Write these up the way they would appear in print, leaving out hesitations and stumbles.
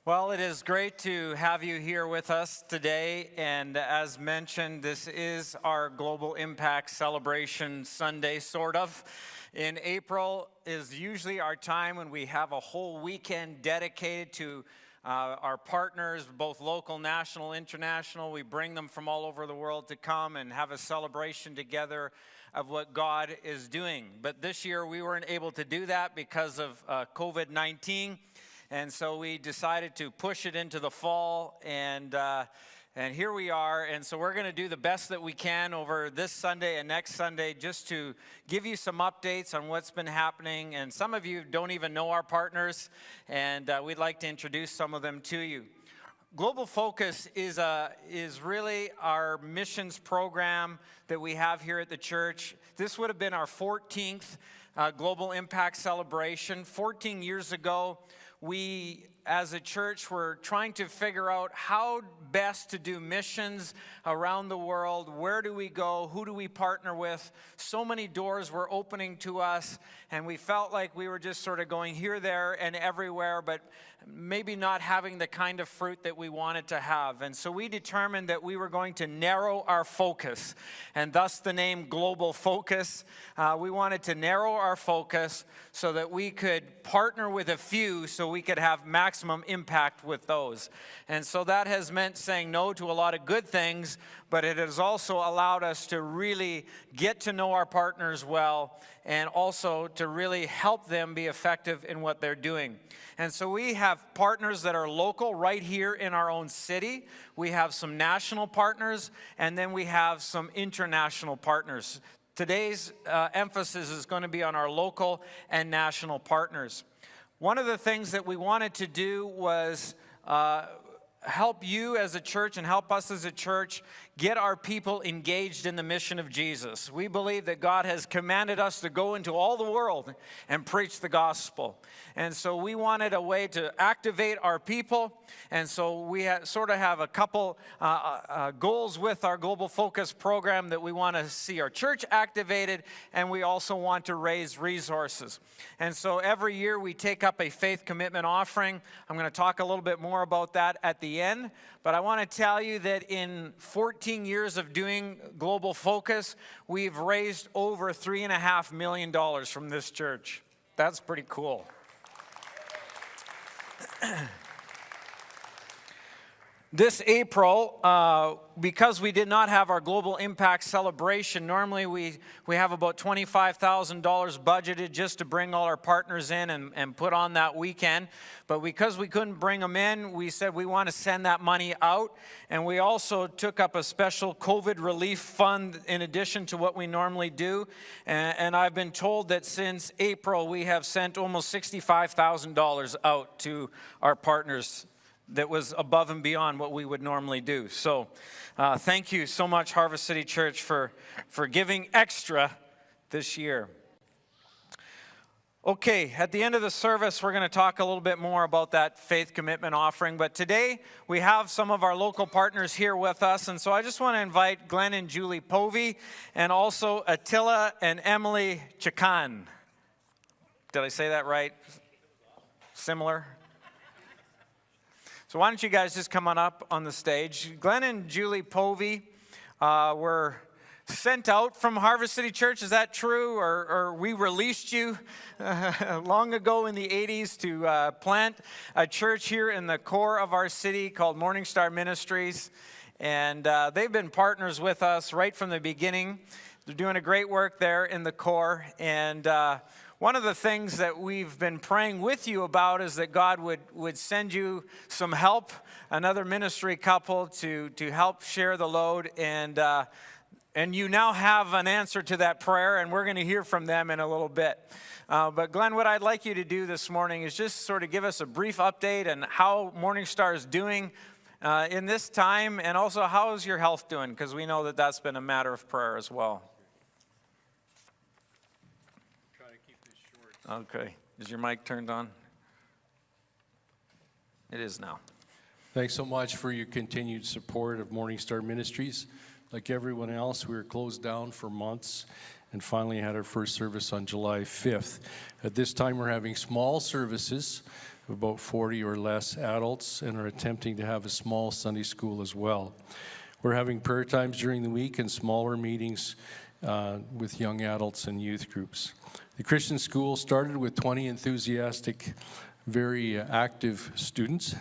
Well, it is great to have you here with us today. And as mentioned, this is our Global Impact Celebration Sunday, sort of. In April is usually our time when we have a whole weekend dedicated to our partners, both local, national, international. We bring them from all over the world to come and have a celebration together of what God is doing. But this year we weren't able to do that because of COVID-19. And so we decided to push it into the fall, and here we are. And so we're going to do the best that we can over this Sunday and next Sunday just to give you some updates on what's been happening. And some of you don't even know our partners, and we'd like to introduce some of them to you. Global Focus is really our missions program that we have here at the church. This would have been our 14th Global Impact Celebration. 14 years ago, we, as a church, were trying to figure out how best to do missions around the world. Where do we go? Who do we partner with? So many doors were opening to us, and we felt like we were just sort of going here, there, and everywhere, but maybe not having the kind of fruit that we wanted to have. And so we determined that we were going to narrow our focus, and thus the name Global Focus. We wanted to narrow our focus so that we could partner with a few so we could have maximum impact with those. And so that has meant saying no to a lot of good things, but it has also allowed us to really get to know our partners well and also to really help them be effective in what they're doing. And so we have partners that are local right here in our own city. We have some national partners, and then we have some international partners. Today's emphasis is going to be on our local and national partners. One of the things that we wanted to do was help you as a church and help us as a church get our people engaged in the mission of Jesus. We believe that God has commanded us to go into all the world and preach the gospel. And so we wanted a way to activate our people. And so we sort of have a couple goals with our Global Focus program that we want to see our church activated, and we also want to raise resources. And so every year we take up a faith commitment offering. I'm going to talk a little bit more about that at the end. But I want to tell you that in 14 years of doing Global Focus, we've raised over $3.5 million from this church. That's pretty cool. This April, because we did not have our Global Impact Celebration, normally we have about $25,000 budgeted just to bring all our partners in and put on that weekend. But because we couldn't bring them in, we said we want to send that money out. And we also took up a special COVID relief fund in addition to what we normally do. And I've been told that since April, we have sent almost $65,000 out to our partners. That was above and beyond what we would normally do. So thank you so much, Harvest City Church, for giving extra this year. Okay, at the end of the service, we're going to talk a little bit more about that faith commitment offering. But today, we have some of our local partners here with us. And so I just want to invite Glenn and Julie Povey and also Attila and Emily Chakan. Did I say that right? Similar? So why don't you guys just come on up on the stage. Glenn and Julie Povey were sent out from Harvest City Church. Is that true? Or we released you long ago in the 80s to plant a church here in the core of our city called Morning Star Ministries. And they've been partners with us right from the beginning. They're doing a great work there in the core. And one of the things that we've been praying with you about is that God would send you some help, another ministry couple to help share the load. And you now have an answer to that prayer, and we're going to hear from them in a little bit. But Glenn, what I'd like you to do this morning is just sort of give us a brief update on how Morning Star is doing in this time, and also how is your health doing? Because we know that that's been a matter of prayer as well. Okay. Is your mic turned on? It is now. Thanks so much for your continued support of Morning Star Ministries. Like everyone else, we were closed down for months and finally had our first service on July 5th. At this time, we're having small services of about 40 or less adults and are attempting to have a small Sunday school as well. We're having prayer times during the week and smaller meetings with young adults and youth groups. The Christian school started with 20 enthusiastic, very active students.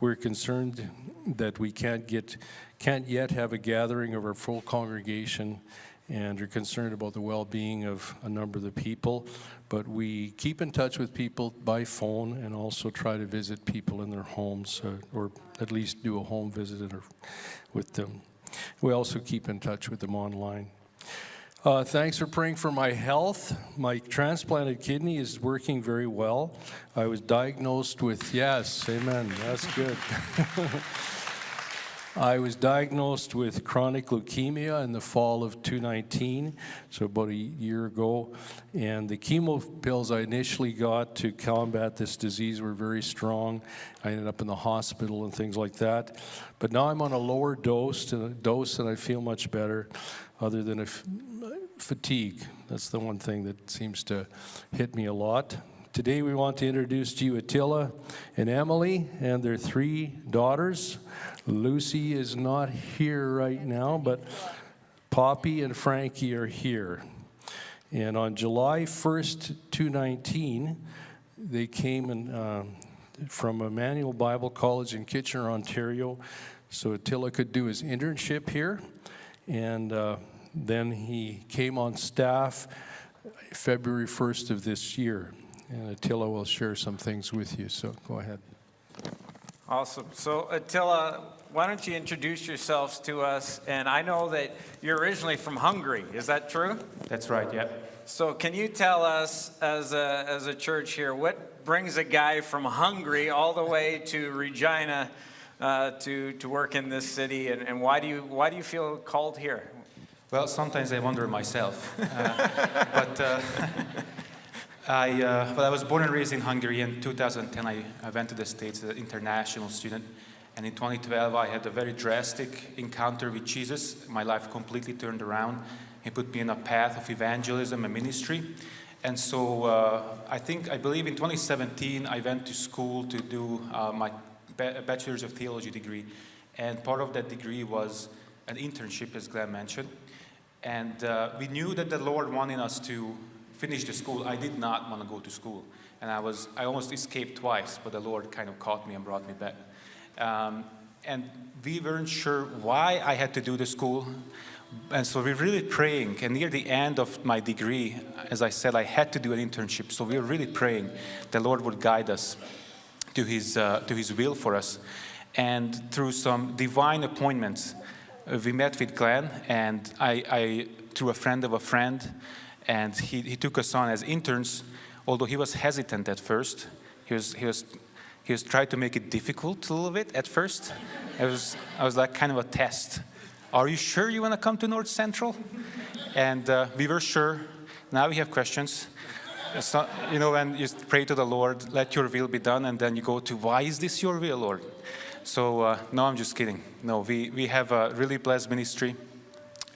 We're concerned that we can't yet have a gathering of our full congregation, and are concerned about the well-being of a number of the people. But we keep in touch with people by phone and also try to visit people in their homes, or at least do a home visit with them. We also keep in touch with them online. Thanks for praying for my health. My transplanted kidney is working very well. I was diagnosed with, yes, amen, that's good. I was diagnosed with chronic leukemia in the fall of 2019, so about a year ago. And the chemo pills I initially got to combat this disease were very strong. I ended up in the hospital and things like that. But now I'm on a lower dose, and I feel much better, other than fatigue. That's the one thing that seems to hit me a lot. Today we want to introduce to you Attila and Emily and their 3 daughters. Lucy is not here right now, but Poppy and Frankie are here. And on July 1st, 2019, they came from Emmanuel Bible College in Kitchener, Ontario, so Attila could do his internship here. And then he came on staff February 1st of this year. And Attila will share some things with you, so go ahead. Awesome. So Attila, why don't you introduce yourselves to us? And I know that you're originally from Hungary. Is that true? That's right, yeah. So can you tell us, as a church here, what brings a guy from Hungary all the way to Regina to work in this city, and why do you feel called here? Well, sometimes I wonder myself. I was born and raised in Hungary. In 2010, I went to the States as an international student. And in 2012, I had a very drastic encounter with Jesus. My life completely turned around. He put me in a path of evangelism and ministry. And so I believe in 2017, I went to school to do my Bachelor's of Theology degree. And part of that degree was an internship, as Glenn mentioned. And we knew that the Lord wanted us to finish the school. I did not want to go to school. And I almost escaped twice, but the Lord kind of caught me and brought me back. And we weren't sure why I had to do the school. And so we're really praying. And near the end of my degree, as I said, I had to do an internship. So we were really praying the Lord would guide us to His will for us. And through some divine appointments, we met with Glenn, and I through a friend of a friend, and he took us on as interns, although he was hesitant at first. He was trying to make it difficult a little bit at first. I was like kind of a test. Are you sure you want to come to North Central? And we were sure. Now we have questions. So, when you pray to the Lord, let your will be done, and then you go to, why is this your will, Lord? So, no, I'm just kidding. No, we have a really blessed ministry.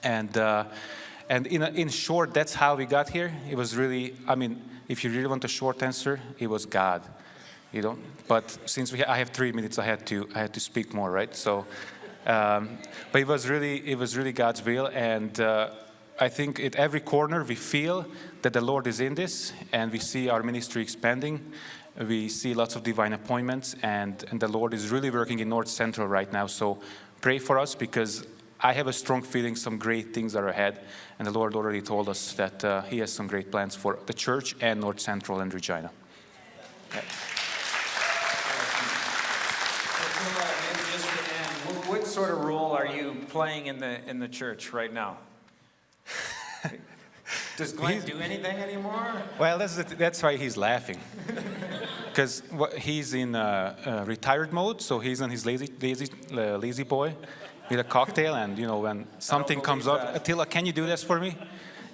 And in short, that's how we got here. It was really, if you really want a short answer, it was God. But since I have 3 minutes, I had to speak more, right? So, but it was really God's will, and I think at every corner we feel that the Lord is in this, and we see our ministry expanding. We see lots of divine appointments, and the Lord is really working in North Central right now. So pray for us, because I have a strong feeling some great things are ahead, and the Lord already told us that He has some great plans for the church and North Central and Regina. Yeah. What sort of role are you playing in the church right now? Does Glenn do anything anymore? Well, that's why he's laughing. Because he's in retired mode, so he's on his lazy boy with a cocktail, and when something comes up, Attila, can you do this for me?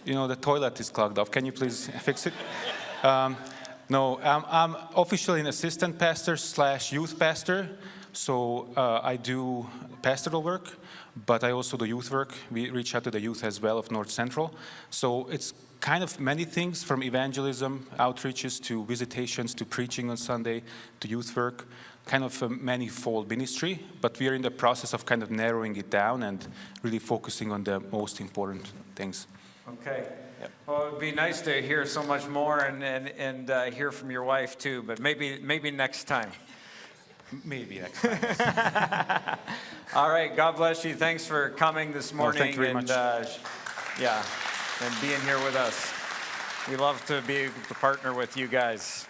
The toilet is clogged up. Can you please fix it? No, I'm officially an assistant pastor / youth pastor, so I do pastoral work, but I also do youth work. We reach out to the youth as well of North Central. So it's kind of many things, from evangelism, outreaches, to visitations, to preaching on Sunday, to youth work, kind of a manifold ministry, but we are in the process of kind of narrowing it down and really focusing on the most important things. Okay. Well, it'd be nice to hear so much more and hear from your wife too, but maybe next time. Maybe next time. All right. God bless you. Thanks for coming this morning. Thank you very much. And being here with us. We love to be able to partner with you guys.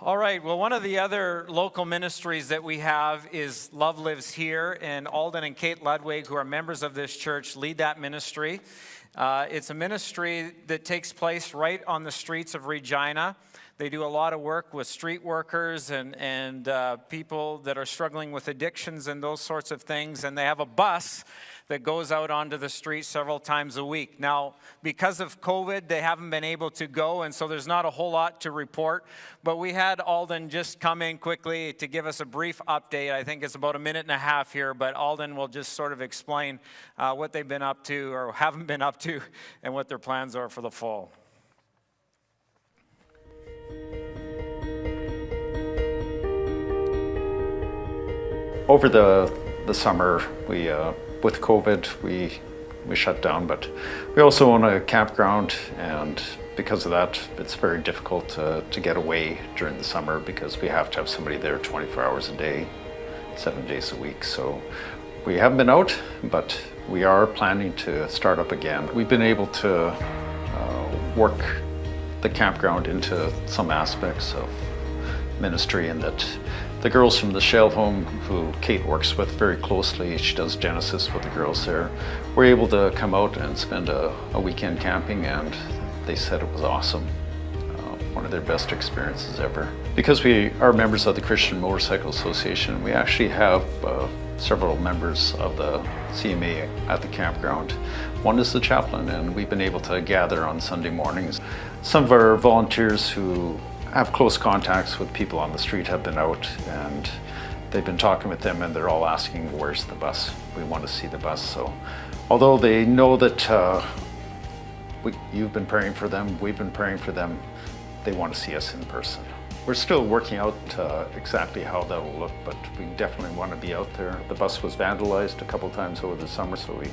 All right, well, one of the other local ministries that we have is Love Lives Here, and Alden and Kate Ludwig, who are members of this church, lead that ministry. It's a ministry that takes place right on the streets of Regina. They do a lot of work with street workers and people that are struggling with addictions and those sorts of things, and they have a bus that goes out onto the street several times a week. Now, because of COVID, they haven't been able to go, and so there's not a whole lot to report. But we had Alden just come in quickly to give us a brief update. I think it's about a minute and a half here, but Alden will just sort of explain what they've been up to or haven't been up to and what their plans are for the fall. Over the summer, we with COVID, we shut down, but we also own a campground, and because of that, it's very difficult to get away during the summer because we have to have somebody there 24 hours a day, 7 days a week. So we haven't been out, but we are planning to start up again. We've been able to work the campground into some aspects of ministry, in that the girls from the Shell Home, who Kate works with very closely, she does Genesis with the girls there, were able to come out and spend a weekend camping, and they said it was awesome. One of their best experiences ever. Because we are members of the Christian Motorcycle Association, we actually have several members of the CMA at the campground. One is the chaplain, and we've been able to gather on Sunday mornings. Some of our volunteers who have close contacts with people on the street have been out, and they've been talking with them, and they're all asking, where's the bus? We want to see the bus. So although they know that you've been praying for them, we've been praying for them, they want to see us in person. We're still working out exactly how that will look, but we definitely want to be out there. The bus was vandalized a couple times over the summer, so we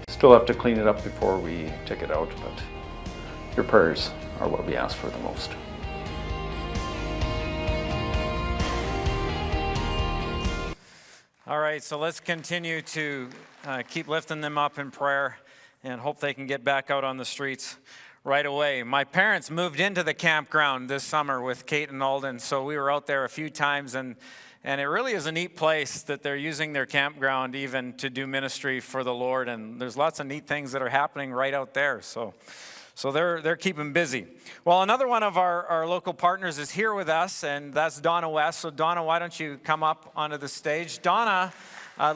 still have to clean it up before we take it out, but your prayers are what we ask for the most. All right, so let's continue to keep lifting them up in prayer and hope they can get back out on the streets right away. My parents moved into the campground this summer with Kate and Alden, so we were out there a few times, and it really is a neat place that they're using their campground even to do ministry for the Lord, and there's lots of neat things that are happening right out there, so they're keeping busy. Well, another one of our local partners is here with us, and that's Donna West. So Donna, why don't you come up onto the stage? Donna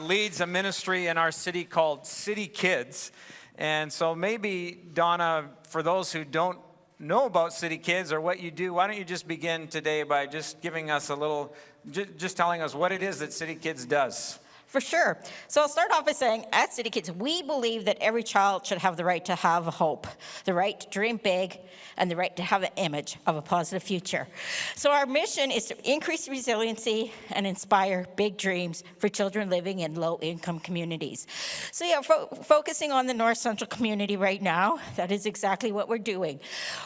leads a ministry in our city called City Kids. And so maybe, Donna, for those who don't know about City Kids or what you do, why don't you just begin today by just giving us a little, just telling us what it is that City Kids does. For sure. So I'll start off by saying, at City Kids, we believe that every child should have the right to have a hope, the right to dream big, and the right to have an image of a positive future. So our mission is to increase resiliency and inspire big dreams for children living in low-income communities. So yeah, focusing on the North Central community right now, that is exactly what we're doing.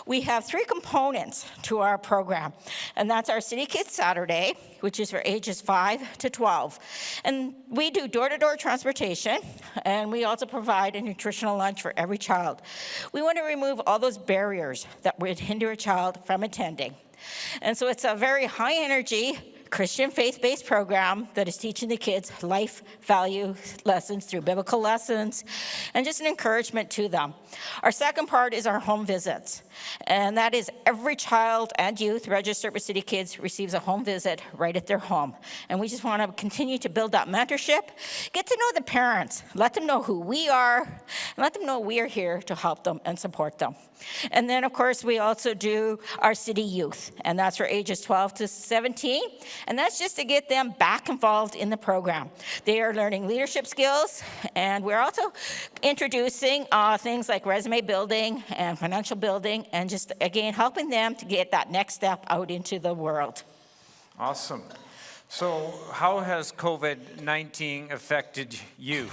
We have 3 components to our program, and that's our City Kids Saturday, which is for ages 5 to 12. And we do door-to-door transportation, and we also provide a nutritional lunch for every child. We want to remove all those barriers that would hinder a child from attending. And so it's a very high-energy Christian faith-based program that is teaching the kids life value lessons through biblical lessons and just an encouragement to them. Our second part is our home visits, and that is every child and youth registered with City Kids receives a home visit right at their home. And we just want to continue to build that mentorship, get to know the parents, let them know who we are, and let them know we are here to help them and support them. And then, of course, we also do our City Youth, and that's for ages 12 to 17. and that's just to get them back involved in the program. They are learning leadership skills, and we're also introducing things like resume building and financial building, and just, again, helping them to get that next step out into the world. Awesome. So how has COVID-19 affected you?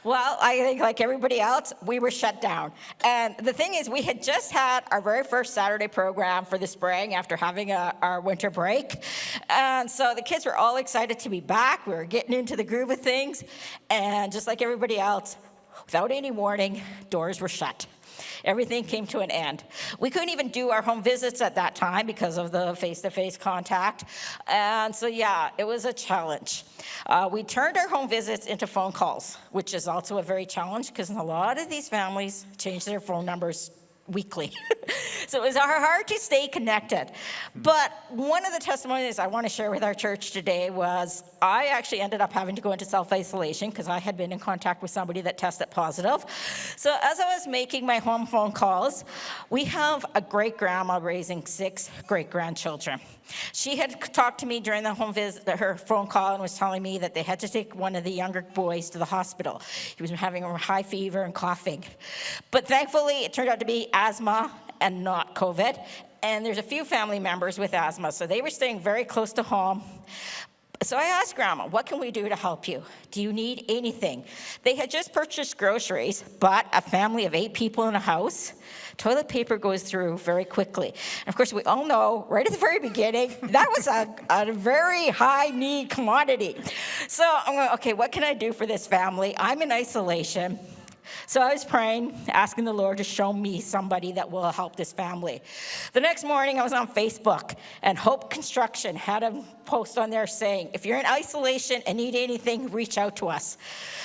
Well, I think like everybody else, we were shut down. And the thing is, we had just had our very first Saturday program for the spring after having our winter break. And so the kids were all excited to be back. We were getting into the groove of things. And just like everybody else, without any warning, doors were shut. Everything came to an end. We couldn't even do our home visits at that time because of the face-to-face contact. And so, yeah, it was a challenge. We turned our home visits into phone calls, which is also a very challenge because a lot of these families change their phone numbers weekly. So it was hard to stay connected. But one of the testimonies I want to share with our church today was I actually ended up having to go into self-isolation because I had been in contact with somebody that tested positive. So as I was making my home phone calls, we have a great-grandma raising 6 great-grandchildren. She had talked to me during the home visit, her phone call, and was telling me that they had to take one of the younger boys to the hospital. He was having a high fever and coughing. But thankfully, it turned out to be asthma and not COVID. And there's a few family members with asthma, so they were staying very close to home. So I asked Grandma, what can we do to help you? Do you need anything? They had just purchased groceries, but a family of 8 people in a house, toilet paper goes through very quickly. And of course, we all know right at the very beginning, that was a very high need commodity. So I'm going, okay, what can I do for this family? I'm in isolation. So I was praying, asking the Lord to show me somebody that will help this family. The next morning, I was on Facebook, and Hope Construction had a post on there saying, if you're in isolation and need anything, reach out to us.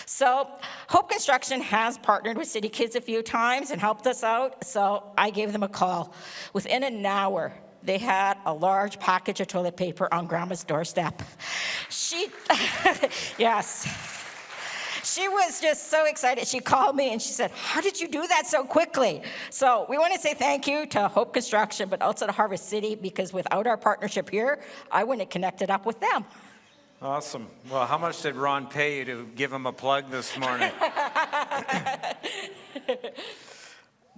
So Hope Construction has partnered with City Kids a few times and helped us out, so I gave them a call. Within an hour, they had a large package of toilet paper on Grandma's doorstep. Yes. She was just so excited. She called me and she said, how did you do that so quickly? So we want to say thank you to Hope Construction, but also to Harvest City, because without our partnership here, I wouldn't have connected up with them. Awesome. Well, how much did Ron pay you to give him a plug this morning?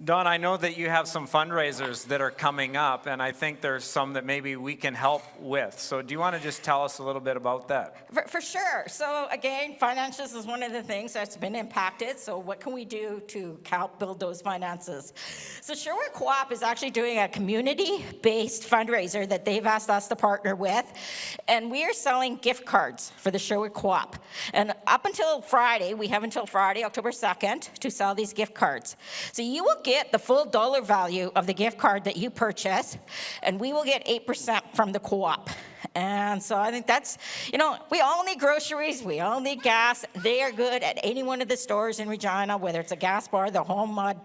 Don, I know that you have some fundraisers that are coming up, and I think there's some that maybe we can help with. So do you want to just tell us a little bit about that? For sure. So again, finances is one of the things that's been impacted. So what can we do to help build those finances? So Sherwood Co-op is actually doing a community-based fundraiser that they've asked us to partner with. And we are selling gift cards for the Sherwood Co-op. And up until Friday, we have until Friday, October 2nd, to sell these gift cards. So you will get the full dollar value of the gift card that you purchase, and we will get 8% from the co-op. And so I think that's, we all need groceries, we all need gas. They are good at any one of the stores in Regina, whether it's a gas bar, the Home Mud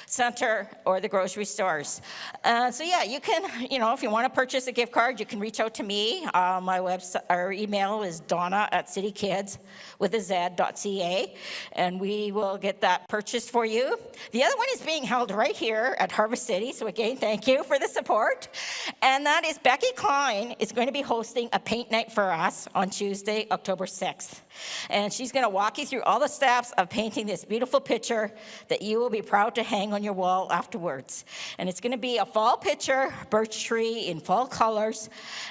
Center, or the grocery stores. So yeah, you can, if you want to purchase a gift card, you can reach out to me. My website or email is donna@citykids.ca, and we will get that purchased for you. The other one is being held right here at Harvest City, so again, thank you for the support. And that is Becky Klein is going to be hosting a paint night for us on Tuesday, October 6th. And she's going to walk you through all the steps of painting this beautiful picture that you will be proud to hang on your wall afterwards. And it's going to be a fall picture, birch tree in fall colors.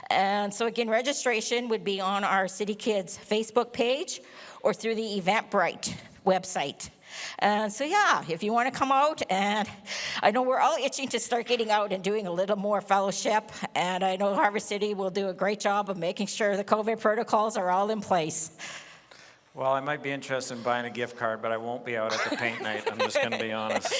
And so again, registration would be on our City Kids Facebook page or through the Eventbrite website. So yeah, if you want to come out, and I know we're all itching to start getting out and doing a little more fellowship, and I know Harvest City will do a great job of making sure the COVID protocols are all in place. Well, I might be interested in buying a gift card, but I won't be out at the paint night. I'm just going to be honest.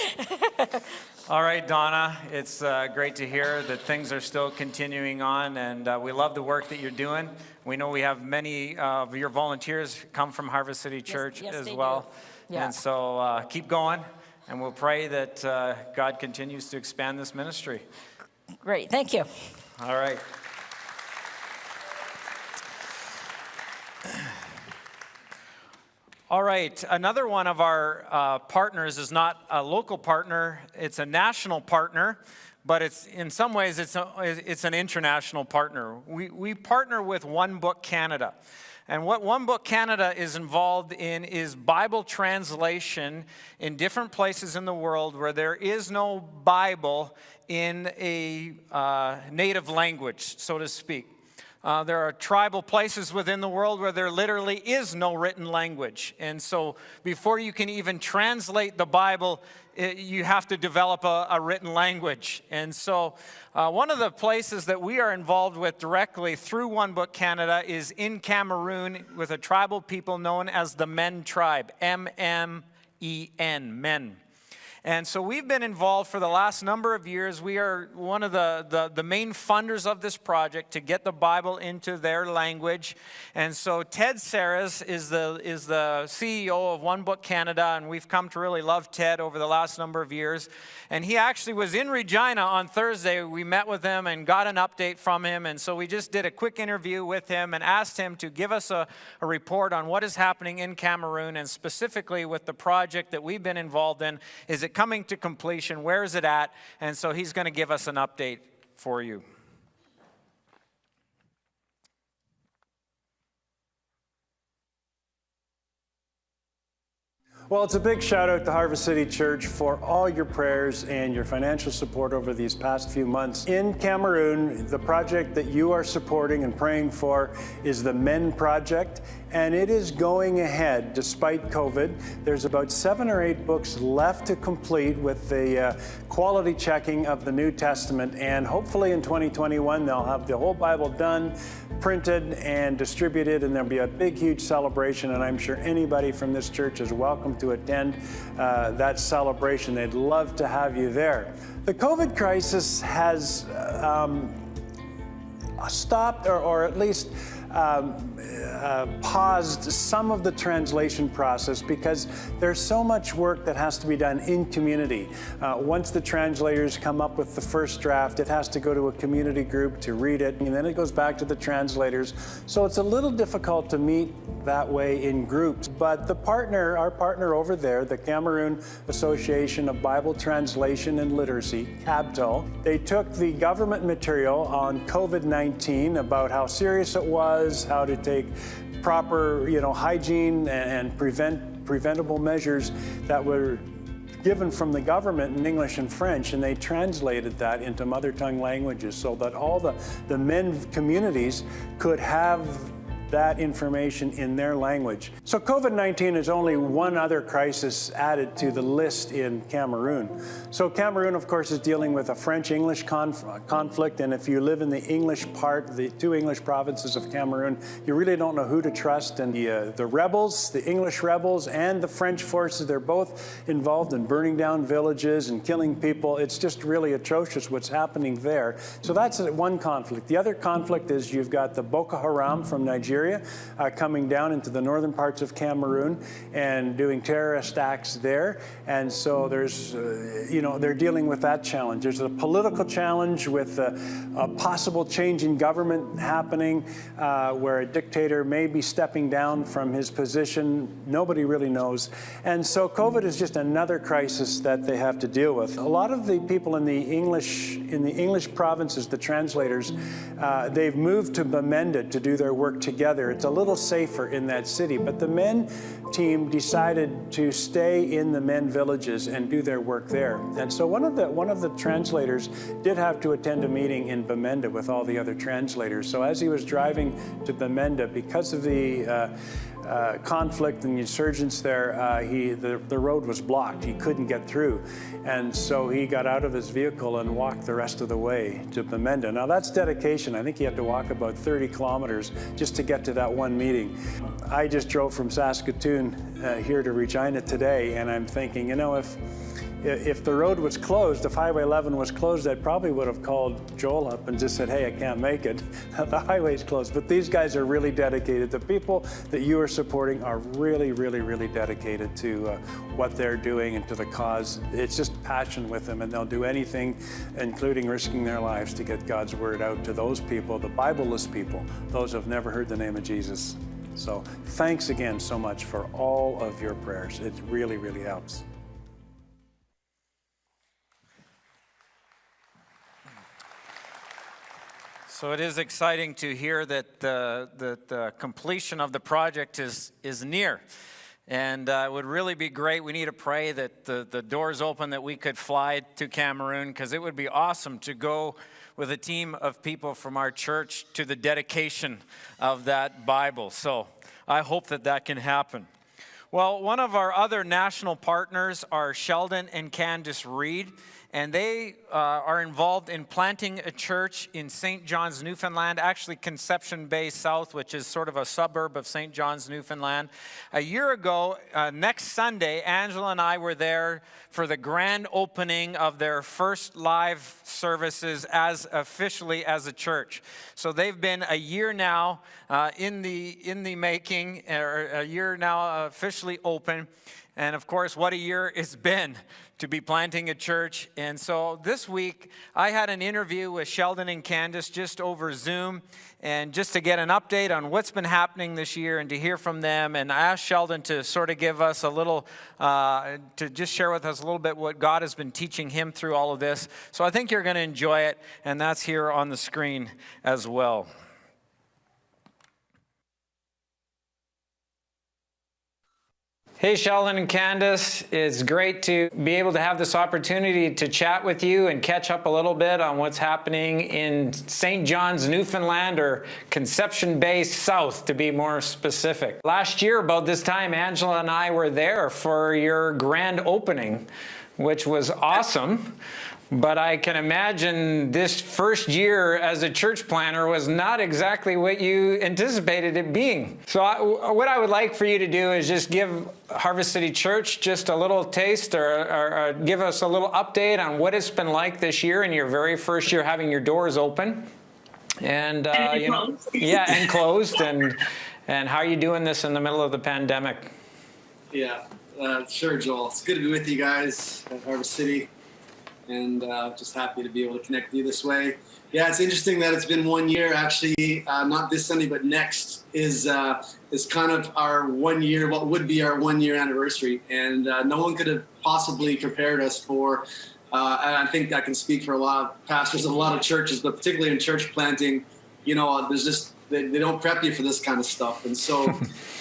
All right, Donna, it's great to hear that things are still continuing on, and we love the work that you're doing. We know we have many of your volunteers come from Harvest City Church yes, as they well. do. Yeah. And so keep going, and we'll pray that God continues to expand this ministry. Great, thank you. All right. All right, another one of our partners is not a local partner, it's a national partner. but it's in some ways it's an international partner. We partner with One Book Canada. And what One Book Canada is involved in is Bible translation in different places in the world where there is no Bible in a native language, so to speak. There are tribal places within the world where there literally is no written language. And so before you can even translate the Bible, you have to develop a written language. And so one of the places that we are involved with directly through One Book Canada is in Cameroon with a tribal people known as the Men tribe, M-M-E-N, Men. And so we've been involved for the last number of years. We are one of the main funders of this project to get the Bible into their language. And so Ted Saras is the CEO of One Book Canada, and we've come to really love Ted over the last number of years. And he actually was in Regina on Thursday. We met with him and got an update from him. And so we just did a quick interview with him and asked him to give us a report on what is happening in Cameroon, and specifically with the project that we've been involved in. Is it coming to completion? Where is it at? And so he's going to give us an update for you. Well, it's a big shout out to Harvest City Church for all your prayers and your financial support over these past few months. In Cameroon, the project that you are supporting and praying for is the Men Project, and it is going ahead despite COVID. There's about 7 or 8 books left to complete with the quality checking of the New Testament, and hopefully in 2021 they'll have the whole Bible done, printed and distributed, and there'll be a big, huge celebration, and I'm sure anybody from this church is welcome to attend that celebration. They'd love to have you there. The COVID crisis has stopped or at least paused some of the translation process because there's so much work that has to be done in community. Once the translators come up with the first draft, it has to go to a community group to read it, and then it goes back to the translators. So it's a little difficult to meet that way in groups. But our partner over there, the Cameroon Association of Bible Translation and Literacy, CABTL, they took the government material on COVID-19 about how serious it was, how to take proper, hygiene and preventable measures that were given from the government in English and French, and they translated that into mother tongue languages so that all the men communities could have that information in their language. So COVID-19 is only one other crisis added to the list in Cameroon. So Cameroon, of course, is dealing with a French-English conflict, and if you live in the English part, the 2 English provinces of Cameroon, you really don't know who to trust. And the rebels, the English rebels and the French forces, they're both involved in burning down villages and killing people. It's just really atrocious what's happening there. So that's one conflict. The other conflict is you've got the Boko Haram from Nigeria coming down into the northern parts of Cameroon and doing terrorist acts there. And so there's, they're dealing with that challenge. There's a political challenge with a possible change in government happening where a dictator may be stepping down from his position. Nobody really knows. And so COVID is just another crisis that they have to deal with. A lot of the people in the English provinces, the translators, they've moved to Bamenda to do their work together. It's a little safer in that city, but the Men team decided to stay in the Men villages and do their work there. And so one of the translators did have to attend a meeting in Bamenda with all the other translators. So as he was driving to Bamenda, because of the conflict and the insurgents there, the road was blocked. He couldn't get through. And so he got out of his vehicle and walked the rest of the way to Bamenda. Now that's dedication. I think he had to walk about 30 kilometers just to get to that one meeting. I just drove from Saskatoon here to Regina today, and I'm thinking, if the road was closed, if Highway 11 was closed, I probably would have called Joel up and just said, hey, I can't make it. The highway's closed. But these guys are really dedicated. The people that you are supporting are really, really, really dedicated to what they're doing and to the cause. It's just passion with them, and they'll do anything, including risking their lives, to get God's word out to those people, the Bible-less people, those who have never heard the name of Jesus. So thanks again so much for all of your prayers. It really, really helps. So it is exciting to hear that the completion of the project is near. And it would really be great. We need to pray that the doors open, that we could fly to Cameroon, because it would be awesome to go with a team of people from our church to the dedication of that Bible. So I hope that that can happen. Well, one of our other national partners are Sheldon and Candace Reed, and they are involved in planting a church in St. John's, Newfoundland, actually Conception Bay South, which is sort of a suburb of St. John's, Newfoundland. A year ago, next Sunday, Angela and I were there for the grand opening of their first live services as officially as a church. So they've been a year now in the making, or a year now officially open. And of course, what a year it's been to be planting a church. And so this week, I had an interview with Sheldon and Candace just over Zoom, and just to get an update on what's been happening this year and to hear from them. And I asked Sheldon to sort of give us a little, to just share with us a little bit what God has been teaching him through all of this. So I think you're going to enjoy it, and that's here on the screen as well. Hey, Sheldon and Candace, it's great to be able to have this opportunity to chat with you and catch up a little bit on what's happening in St. John's, Newfoundland, or Conception Bay South, to be more specific. Last year, about this time, Angela and I were there for your grand opening, which was awesome. But I can imagine this first year as a church planner was not exactly what you anticipated it being. So what I would like for you to do is just give Harvest City Church just a little taste, or give us a little update on what it's been like this year in your very first year having your doors open. And and closed, and how are you doing this in the middle of the pandemic? Yeah, sure, Joel. It's good to be with you guys at Harvest City. And just happy to be able to connect with you this way. Yeah, it's interesting that it's been 1 year. Actually, not this Sunday, but next is kind of our 1 year, what would be our 1 year anniversary. And no one could have possibly prepared us for, and I think I can speak for a lot of pastors of a lot of churches, but particularly in church planting, you know, there's just, they don't prep you for this kind of stuff. And so,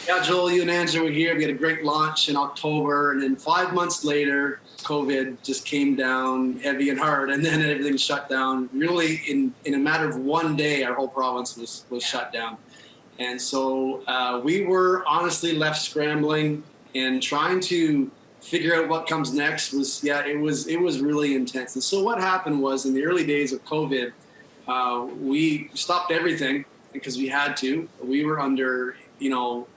yeah, Joel, you and Angela were here. We had a great launch in October. And then 5 months later, COVID just came down heavy and hard, and then everything shut down. Really, in a matter of 1 day, our whole province was shut down. And so we were honestly left scrambling and trying to figure out what comes next. It was really intense. And so what happened was, in the early days of COVID, we stopped everything because we had to. We were under,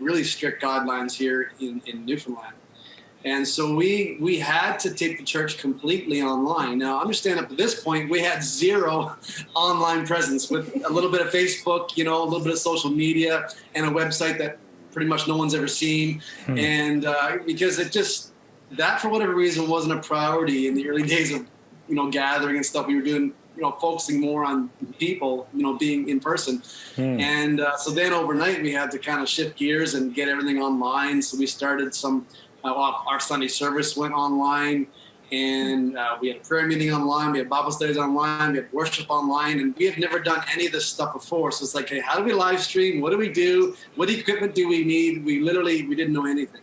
really strict guidelines here in Newfoundland. And so we had to take the church completely online. Now, understand, up to this point, we had zero online presence, with a little bit of Facebook, a little bit of social media, and a website that pretty much no one's ever seen. And because that for whatever reason wasn't a priority in the early days of, gathering and stuff. We were doing, focusing more on people, being in person. And so then overnight we had to kind of shift gears and get everything online. So we started our Sunday service went online, and we had a prayer meeting online, we had Bible studies online, we had worship online, and we had never done any of this stuff before. So it's like, hey, how do we live stream? What do we do? What equipment do we need? We didn't know anything.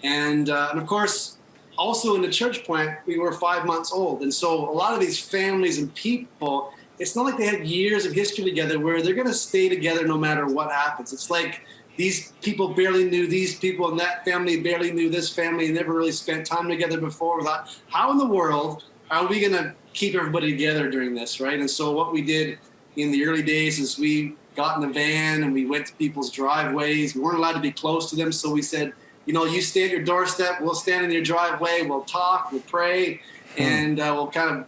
And of course, also in the church plant, we were 5 months old. And so a lot of these families and people, it's not like they had years of history together where they're going to stay together no matter what happens. It's like, these people barely knew these people, and that family barely knew this family, and never really spent time together before. We thought, how in the world are we going to keep everybody together during this, right? And so what we did in the early days is we got in the van and we went to people's driveways. We weren't allowed to be close to them, so we said, you stay at your doorstep, we'll stand in your driveway, we'll talk, we'll pray, and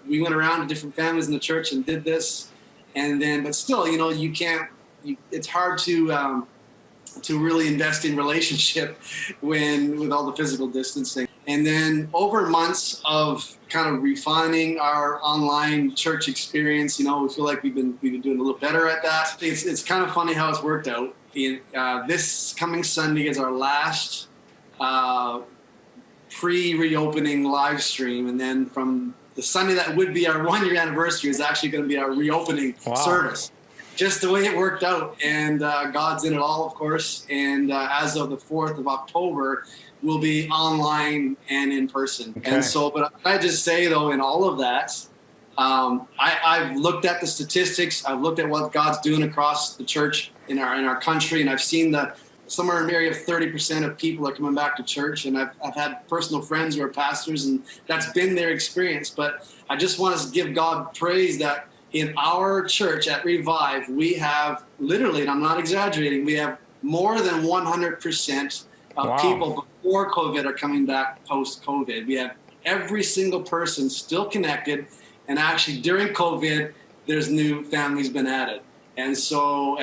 we went around to different families in the church and did this. And then, but still, it's hard to really invest in relationship with all the physical distancing. And then over months of kind of refining our online church experience, we feel like we've been doing a little better at that. It's kind of funny how it's worked out. This coming Sunday is our last pre-reopening live stream, and then from the Sunday that would be our 1 year anniversary is actually going to be our reopening service. just the way it worked out. And God's in it all, of course. And as of the 4th of October, we'll be online and in person. Okay. And so, but I just say though, in all of that, I've looked at the statistics. I've looked at what God's doing across the church in our country, and I've seen somewhere in the area of 30% of people are coming back to church. And I've had personal friends who are pastors, and that's been their experience. But I just want to give God praise that in our church at Revive, we have literally, and I'm not exaggerating, we have more than 100% of Wow. people before COVID are coming back post-COVID. We have every single person still connected. And actually during COVID, there's new families been added. And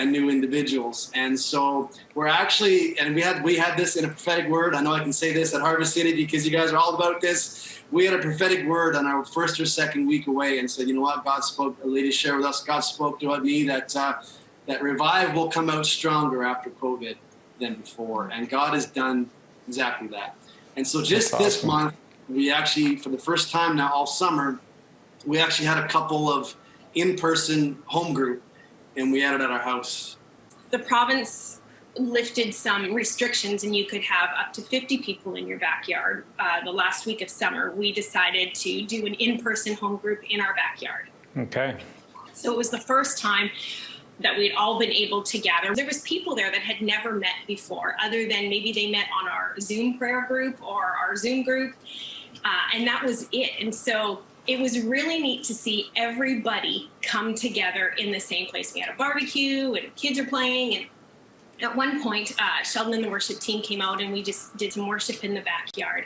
new individuals. And so we're actually, and we had this in a prophetic word. I know I can say this at Harvest City because you guys are all about this. We had a prophetic word on our first or second week away and said, you know what, God spoke, a lady shared with us, God spoke to me that Revive will come out stronger after COVID than before. And God has done exactly that. And so just this month, we actually, for the first time now all summer, we actually had a couple of in-person home group, and we had it at our house. The province lifted some restrictions and you could have up to 50 people in your backyard. The last week of summer, we decided to do an in-person home group in our backyard. Okay. So it was the first time that we'd all been able to gather. There was people there that had never met before, other than maybe they met on our Zoom prayer group or our Zoom group, and that was it. And so it was really neat to see everybody come together in the same place. We had a barbecue and kids are playing. And at one point, Sheldon and the worship team came out and we just did some worship in the backyard.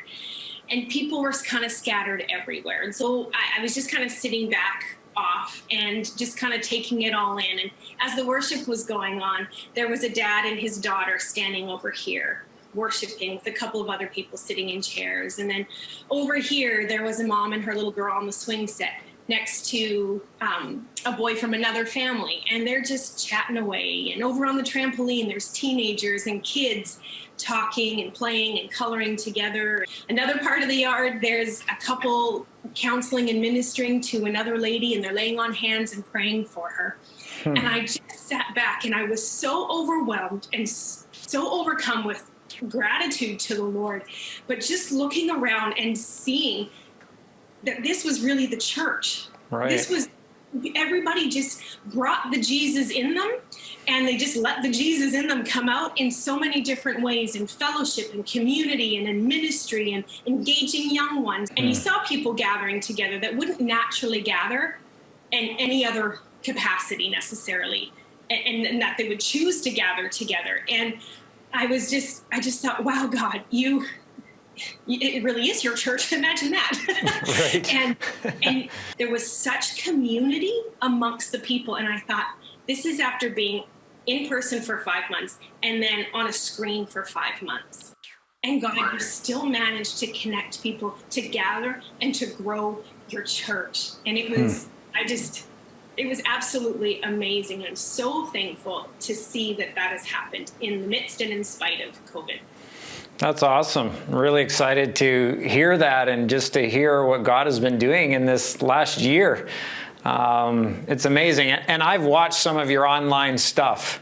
And people were kind of scattered everywhere. And so I was just kind of sitting back off and just kind of taking it all in. And as the worship was going on, there was a dad and his daughter standing over here, worshiping with a couple of other people sitting in chairs. And then over here, there was a mom and her little girl on the swing set next to a boy from another family. And they're just chatting away. And over on the trampoline, there's teenagers and kids talking and playing and coloring together. Another part of the yard, there's a couple counseling and ministering to another lady, and they're laying on hands and praying for her. And I just sat back and I was so overwhelmed and so overcome with gratitude to the Lord, but just looking around and seeing that this was really the church. Right. This was, everybody just brought the Jesus in them, and they just let the Jesus in them come out in so many different ways, in fellowship and community and in ministry and engaging young ones. And you saw people gathering together that wouldn't naturally gather in any other capacity necessarily, and that they would choose to gather together. And I just thought, wow, God, it really is your church. Imagine that. Right. and there was such community amongst the people. And I thought, this is after being in person for 5 months and then on a screen for 5 months. And God, you still managed to connect people, to gather and to grow your church. And it was, it was absolutely amazing. I'm so thankful to see that has happened in the midst and in spite of COVID. That's awesome. Really excited to hear that and just to hear what God has been doing in this last year. It's amazing. And I've watched some of your online stuff,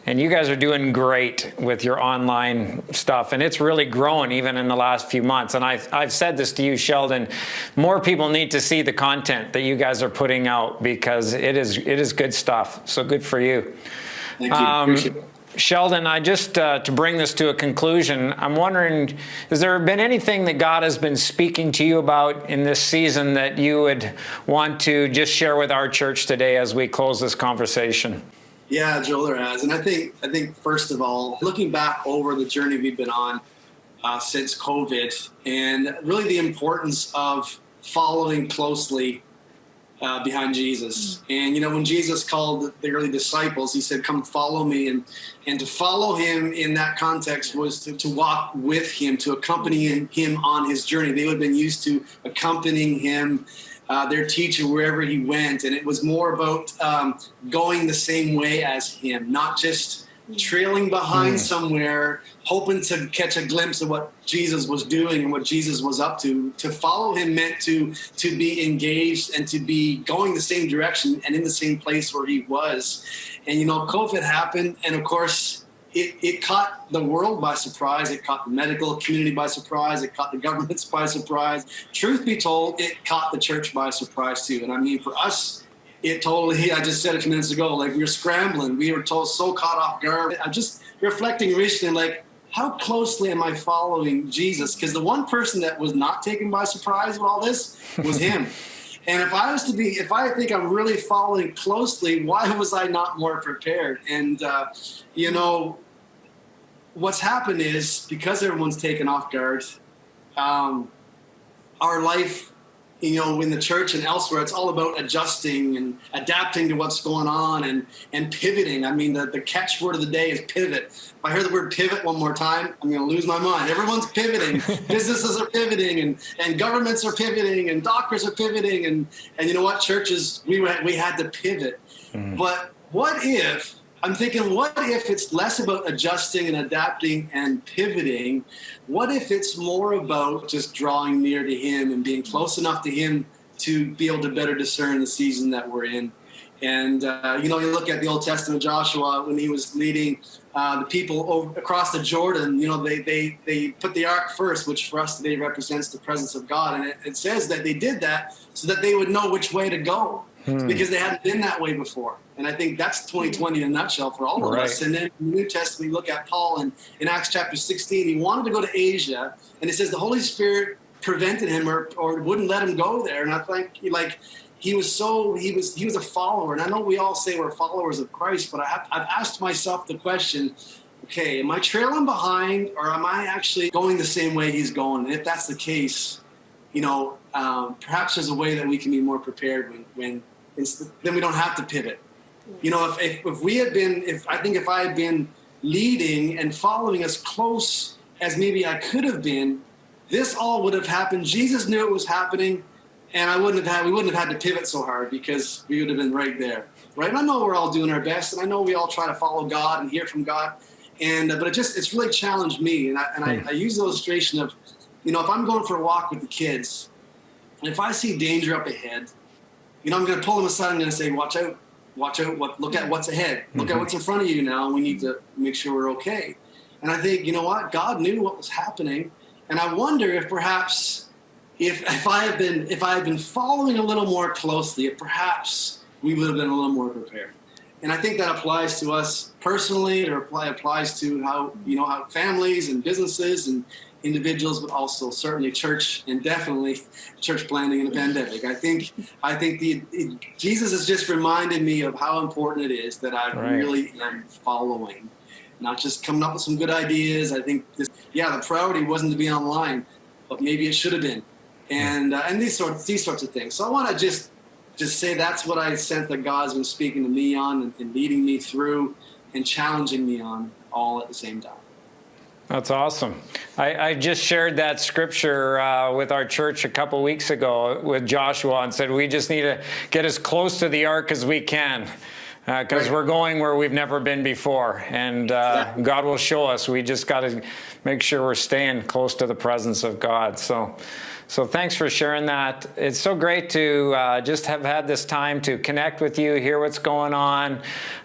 and you guys are doing great with your online stuff. And it's really grown even in the last few months. And I've said this to you, Sheldon, more people need to see the content that you guys are putting out, because it is good stuff. So good for you. Thank you. Appreciate it. Sheldon, I just, to bring this to a conclusion, I'm wondering, has there been anything that God has been speaking to you about in this season that you would want to just share with our church today as we close this conversation? Yeah, Joel, there has. And I think first of all, looking back over the journey we've been on since COVID, and really the importance of following closely behind Jesus. And, when Jesus called the early disciples, he said, come follow me. And to follow him in that context was to walk with him, to accompany him on his journey. They would have been used to accompanying him, their teacher, wherever he went. And it was more about going the same way as him, not just trailing behind somewhere, hoping to catch a glimpse of what Jesus was doing and what Jesus was up to. To follow him meant to be engaged and to be going the same direction and in the same place where he was. And, you know, COVID happened, and of course, it caught the world by surprise. It caught the medical community by surprise. It caught the governments by surprise. Truth be told, it caught the church by surprise too. And I mean, for us, it totally, I just said a few minutes ago, like we were scrambling. We were told so caught off guard. I'm just reflecting recently, like, how closely am I following Jesus? Because the one person that was not taken by surprise with all this was him. And if I think I'm really following closely, why was I not more prepared? And, you know, what's happened is because everyone's taken off guard, our life, you know, in the church and elsewhere, it's all about adjusting and adapting to what's going on and pivoting. I mean, the catchword of the day is pivot. If I hear the word pivot one more time, I'm going to lose my mind. Everyone's pivoting. Businesses are pivoting, and governments are pivoting, and doctors are pivoting, and you know what, churches, we had to pivot. But what if it's less about adjusting and adapting and pivoting? What if it's more about just drawing near to him and being close enough to him to be able to better discern the season that we're in? And, you know, you look at the Old Testament, Joshua, when he was leading the people across the Jordan, you know, they put the ark first, which for us today represents the presence of God. And it says that they did that so that they would know which way to go, because they hadn't been that way before. And I think that's 2020 in a nutshell for all of us. And then in the New Testament, we look at Paul in Acts chapter 16. He wanted to go to Asia, and it says the Holy Spirit prevented him or wouldn't let him go there. And I think he was a follower. And I know we all say we're followers of Christ, but I've asked myself the question, okay, am I trailing behind, or am I actually going the same way he's going? And if that's the case, you know, perhaps there's a way that we can be more prepared when then we don't have to pivot. You know, if I had been leading and following as close as maybe I could have been, this all would have happened. Jesus knew it was happening, and we wouldn't have had to pivot so hard, because we would have been right there, right? And I know we're all doing our best, and I know we all try to follow God and hear from God, but it's really challenged me. And I use the illustration of, you know, if I'm going for a walk with the kids, and if I see danger up ahead, you know, I'm going to pull them aside. I'm going to say, watch out, look at what's ahead. Look at what's in front of you now. We need to make sure we're okay. And I think, you know what? God knew what was happening. And I wonder if perhaps if I had been following a little more closely, if perhaps we would have been a little more prepared. And I think that applies to us personally. It applies to how families and businesses and individuals, but also certainly church, and definitely church planting in a pandemic. I think Jesus has just reminded me of how important it is that I really am following, not just coming up with some good ideas. I think the priority wasn't to be online, but maybe it should have been, and these sorts of things. So I want to just say that's what I sense that God's been speaking to me on and leading me through and challenging me on all at the same time. That's awesome. I just shared that scripture with our church a couple weeks ago with Joshua, and said we just need to get as close to the ark as we can, because we're going where we've never been before, and God will show us. We just got to make sure we're staying close to the presence of God. So thanks for sharing that. It's so great to just have had this time to connect with you, hear what's going on.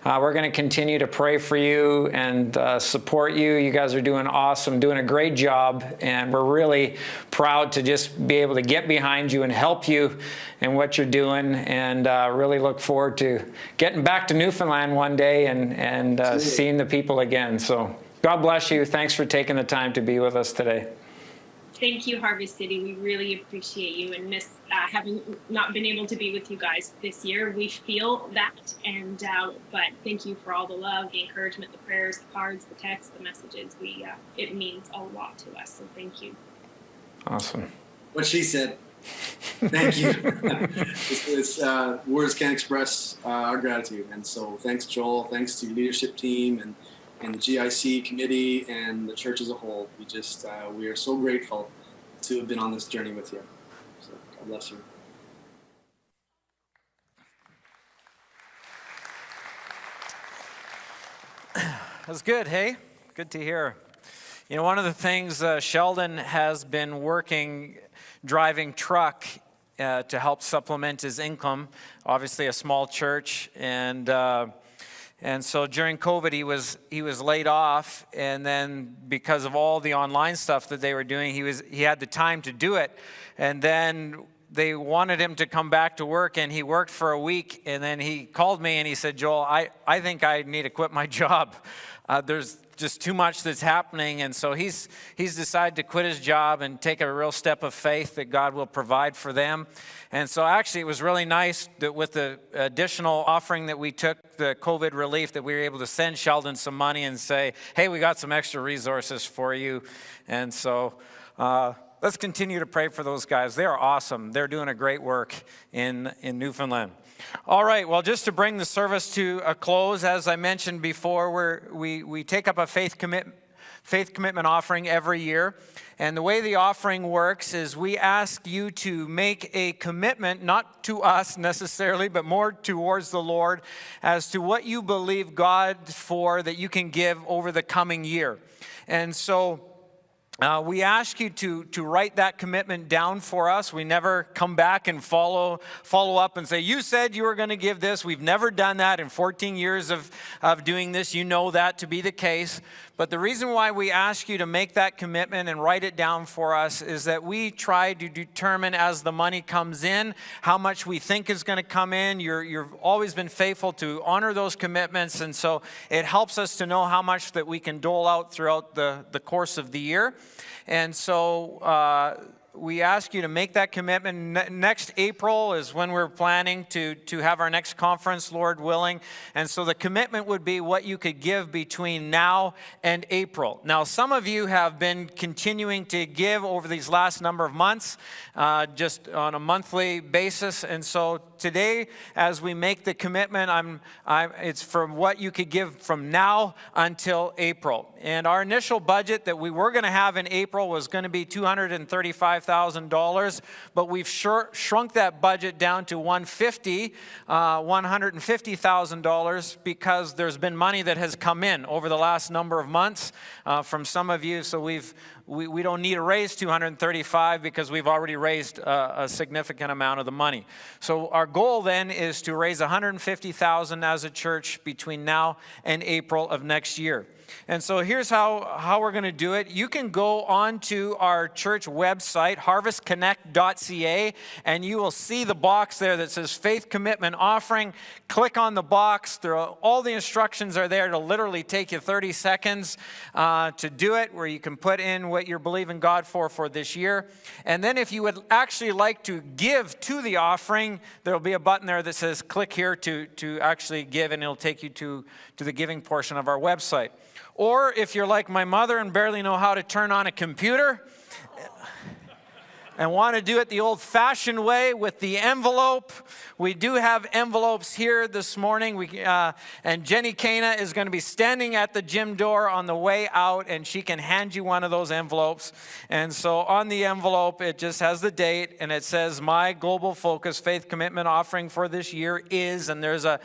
We're going to continue to pray for you and support you. You guys are doing awesome, doing a great job, and we're really proud to just be able to get behind you and help you in what you're doing, and really look forward to getting back to Newfoundland one day and seeing the people again. So God bless you. Thanks for taking the time to be with us today. Thank you, Harvest City. We really appreciate you and miss having not been able to be with you guys this year. We feel that, and but thank you for all the love, the encouragement, the prayers, the cards, the texts, the messages. It means a lot to us, so thank you. Awesome. What she said. Thank you. Words can't express our gratitude, and so thanks, Joel. Thanks to the leadership team and the GIC committee and the church as a whole. We are so grateful to have been on this journey with you. So God bless you. That's good, hey? Good to hear. You know, one of the things Sheldon has been working, driving truck to help supplement his income. Obviously, a small church, and so during COVID, he was laid off, and then because of all the online stuff that they were doing, he had the time to do it, and then they wanted him to come back to work, and he worked for a week, and then he called me and he said, Joel, I think I need to quit my job. There's just too much that's happening, and so he's decided to quit his job and take a real step of faith that God will provide for them. And so actually it was really nice that with the additional offering that we took, the COVID relief, that we were able to send Sheldon some money and say, hey, we got some extra resources for you. And so let's continue to pray for those guys. They are awesome. They're doing a great work in Newfoundland. All right, well, just to bring the service to a close, as I mentioned before, we take up a faith commitment offering every year. And the way the offering works is we ask you to make a commitment, not to us necessarily, but more towards the Lord, as to what you believe God for that you can give over the coming year. And so we ask you to write that commitment down for us. We never come back and follow up and say, you said you were going to give this. We've never done that in 14 years of doing this. You know that to be the case. But the reason why we ask you to make that commitment and write it down for us is that we try to determine as the money comes in, how much we think is going to come in. You've always been faithful to honor those commitments. And so it helps us to know how much that we can dole out throughout the course of the year. And so we ask you to make that commitment. Next April is when we're planning to have our next conference, Lord willing. And so the commitment would be what you could give between now and April. Now, some of you have been continuing to give over these last number of months, just on a monthly basis. And so today, as we make the commitment, it's from what you could give from now until April. And our initial budget that we were going to have in April was going to be $235,000, but we've shrunk that budget down to $150,000 because there's been money that has come in over the last number of months from some of you. So we don't need to raise $235,000 because we've already raised a significant amount of the money. So our goal then is to raise $150,000 as a church between now and April of next year. And so here's how we're going to do it. You can go onto our church website, harvestconnect.ca, and you will see the box there that says Faith Commitment Offering. Click on the box. All the instructions are there to literally take you 30 seconds to do it, where you can put in what you're believing God for this year. And then if you would actually like to give to the offering, there'll be a button there that says click here to actually give, and it'll take you to the giving portion of our website. Or if you're like my mother and barely know how to turn on a computer and want to do it the old-fashioned way with the envelope, we do have envelopes here this morning. And Jenny Cana is going to be standing at the gym door on the way out, and she can hand you one of those envelopes. And so on the envelope, it just has the date, and it says, my global focus faith commitment offering for this year is, and there's a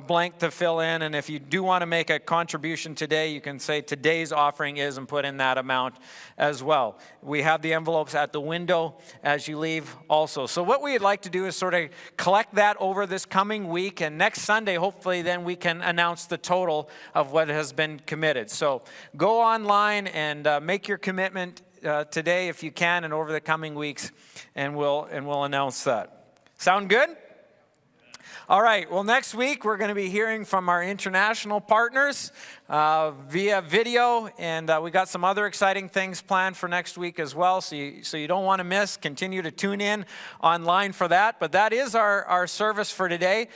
blank to fill in. And if you do want to make a contribution today, you can say today's offering is and put in that amount as well. We have the envelopes at the window as you leave also. So what we'd like to do is sort of collect that over this coming week, and next Sunday, hopefully, then we can announce the total of what has been committed. So go online and make your commitment today if you can, and over the coming weeks, and we'll announce that. Sound good? All right, well, next week we're going to be hearing from our international partners via video, and we got some other exciting things planned for next week as well, so you don't want to miss. Continue to tune in online for that, but that is our service for today.